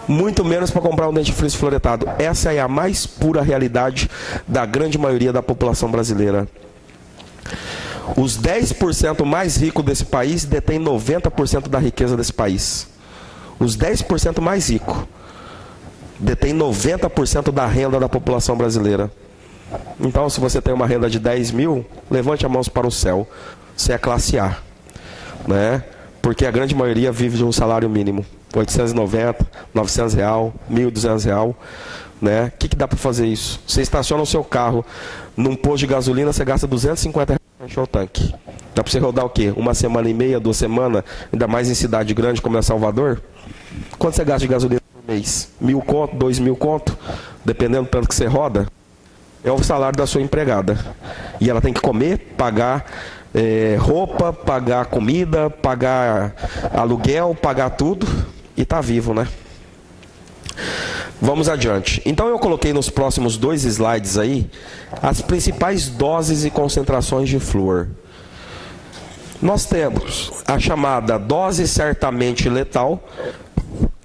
muito menos para comprar um dentifrício fluoretado. Essa é a mais pura realidade da grande maioria da população brasileira. Os 10% mais ricos desse país detêm 90% da riqueza desse país. Os 10% mais ricos detêm 90% da renda da população brasileira. Então, se você tem uma renda de 10 mil, levante as mãos para o céu. Você é classe A, né? Porque a grande maioria vive de um salário mínimo, 890, 900 real, 1.200 real, né? O que dá para fazer isso? Você estaciona o seu carro num posto de gasolina, você gasta 250 reais para encher o tanque. Dá para você rodar o quê? 1 semana e meia, 2 semanas, ainda mais em cidade grande como é Salvador? Quanto você gasta de gasolina por mês? 1.000 conto, 2.000 conto? Dependendo do tanto que você roda, é o salário da sua empregada. E ela tem que comer, pagar roupa, pagar comida, pagar aluguel, pagar tudo e tá vivo, né? Vamos adiante. Então eu coloquei nos próximos 2 slides aí as principais doses e concentrações de flúor. Nós temos a chamada dose certamente letal,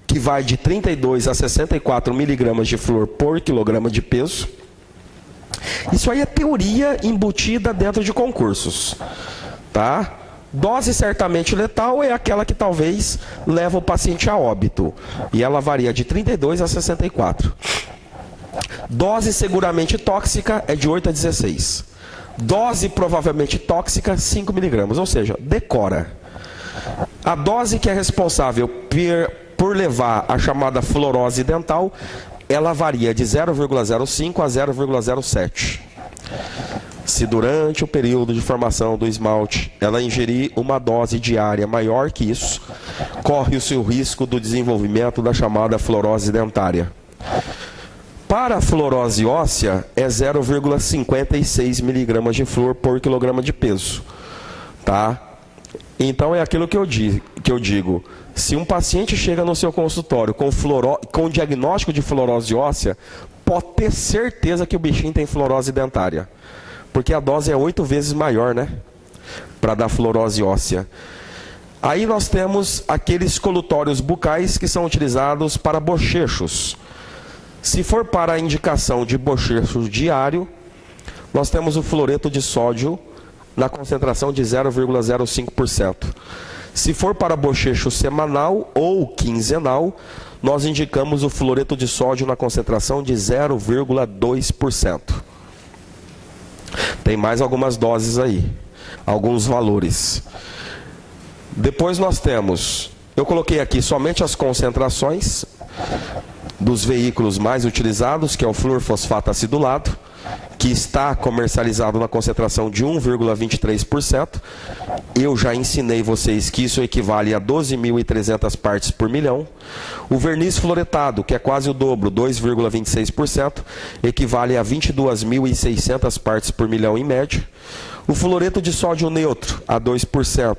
que vai de 32 a 64 miligramas de flúor por quilograma de peso. Isso aí é teoria embutida dentro de concursos, tá? Dose certamente letal é aquela que talvez leva o paciente a óbito, e ela varia de 32 a 64. Dose seguramente tóxica é de 8 a 16. Dose provavelmente tóxica, 5 miligramas, ou seja, decora. A dose que é responsável por levar a chamada fluorose dental, ela varia de 0,05 a 0,07. Se durante o período de formação do esmalte ela ingerir uma dose diária maior que isso, corre-se o risco do desenvolvimento da chamada fluorose dentária. Para a fluorose óssea, é 0,56 miligramas de flúor por quilograma de peso. Tá? Então é aquilo que eu digo. Se um paciente chega no seu consultório com diagnóstico de fluorose óssea, pode ter certeza que o bichinho tem fluorose dentária. Porque a dose é 8 vezes maior, né? Para dar fluorose óssea. Aí nós temos aqueles colutórios bucais que são utilizados para bochechos. Se for para a indicação de bochecho diário, nós temos o fluoreto de sódio na concentração de 0,05%. Se for para bochecho semanal ou quinzenal, nós indicamos o fluoreto de sódio na concentração de 0,2%. Tem mais algumas doses aí, alguns valores. Depois nós temos, eu coloquei aqui somente as concentrações dos veículos mais utilizados, que é o fluorfosfato acidulado, que está comercializado na concentração de 1,23%. Eu já ensinei vocês que isso equivale a 12.300 partes por milhão. O verniz fluoretado, que é quase o dobro, 2,26%, equivale a 22.600 partes por milhão em média. O fluoreto de sódio neutro, a 2%.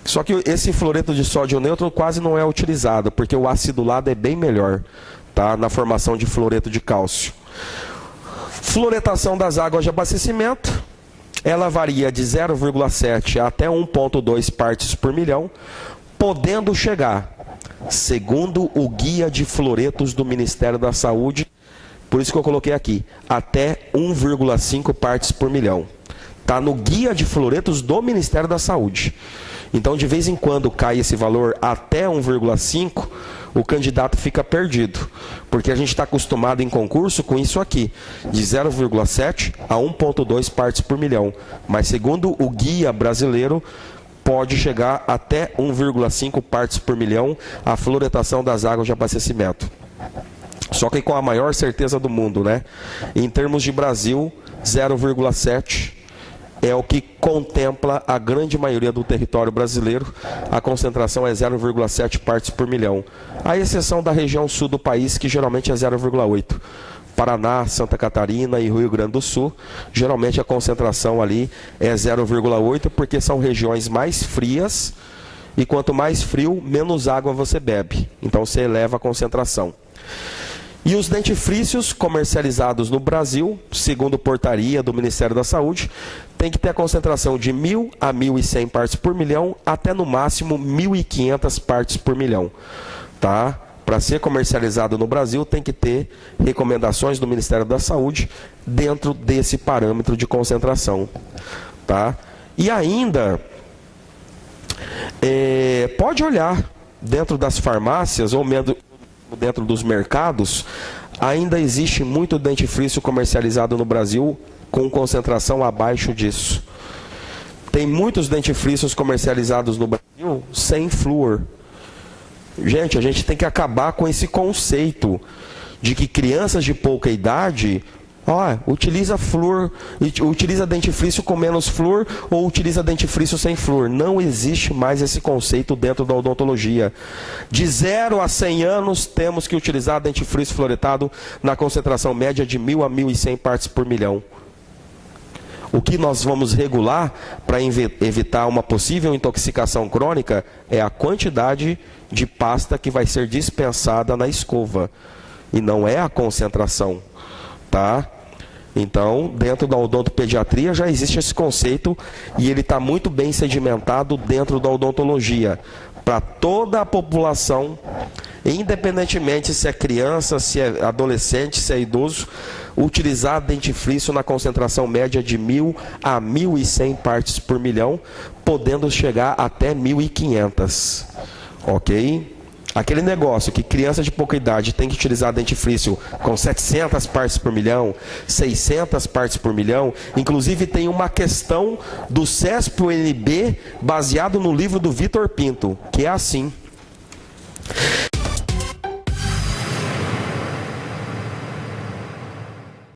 Só que esse fluoreto de sódio neutro quase não é utilizado, porque o acidulado é bem melhor, tá? Na formação de fluoreto de cálcio. Fluoretação das águas de abastecimento, ela varia de 0,7 até 1,2 partes por milhão, podendo chegar, segundo o guia de fluoretos do Ministério da Saúde, por isso que eu coloquei aqui, até 1,5 partes por milhão. Está no guia de fluoretos do Ministério da Saúde. Então, de vez em quando cai esse valor até 1,5, o candidato fica perdido. Porque a gente está acostumado em concurso com isso aqui, de 0,7 a 1,2 partes por milhão. Mas, segundo o guia brasileiro, pode chegar até 1,5 partes por milhão a fluoretação das águas de abastecimento. Só que com a maior certeza do mundo, né? Em termos de Brasil, 0,7 é o que contempla a grande maioria do território brasileiro. A concentração é 0,7 partes por milhão. À exceção da região sul do país, que geralmente é 0,8. Paraná, Santa Catarina e Rio Grande do Sul, geralmente a concentração ali é 0,8, porque são regiões mais frias, e quanto mais frio, menos água você bebe. Então você eleva a concentração. E os dentifrícios comercializados no Brasil, segundo portaria do Ministério da Saúde, tem que ter a concentração de 1.000 a 1.100 partes por milhão, até no máximo 1.500 partes por milhão. Tá? Para ser comercializado no Brasil, tem que ter recomendações do Ministério da Saúde dentro desse parâmetro de concentração. Tá? E ainda, pode olhar dentro das farmácias ou dentro dos mercados, ainda existe muito dentifrício comercializado no Brasil com concentração abaixo disso. Tem muitos dentifrícios comercializados no Brasil sem flúor. Gente, a gente tem que acabar com esse conceito de que crianças de pouca idade utiliza flúor, utiliza dentifrício com menos flúor ou utiliza dentifrício sem flúor. Não existe mais esse conceito dentro da odontologia. De 0 a 100 anos, temos que utilizar dentifrício fluoretado na concentração média de 1.000 a 1.100 partes por milhão. O que nós vamos regular para evitar uma possível intoxicação crônica é a quantidade de pasta que vai ser dispensada na escova, e não é a concentração, tá? Então, dentro da odontopediatria já existe esse conceito e ele está muito bem sedimentado dentro da odontologia. Para toda a população, independentemente se é criança, se é adolescente, se é idoso, utilizar dentifrício na concentração média de 1.000 a 1.100 partes por milhão, podendo chegar até 1.500. Ok? Aquele negócio que criança de pouca idade tem que utilizar dentifrício com 700 partes por milhão, 600 partes por milhão. Inclusive tem uma questão do CESP-UNB baseado no livro do Vitor Pinto, que é assim.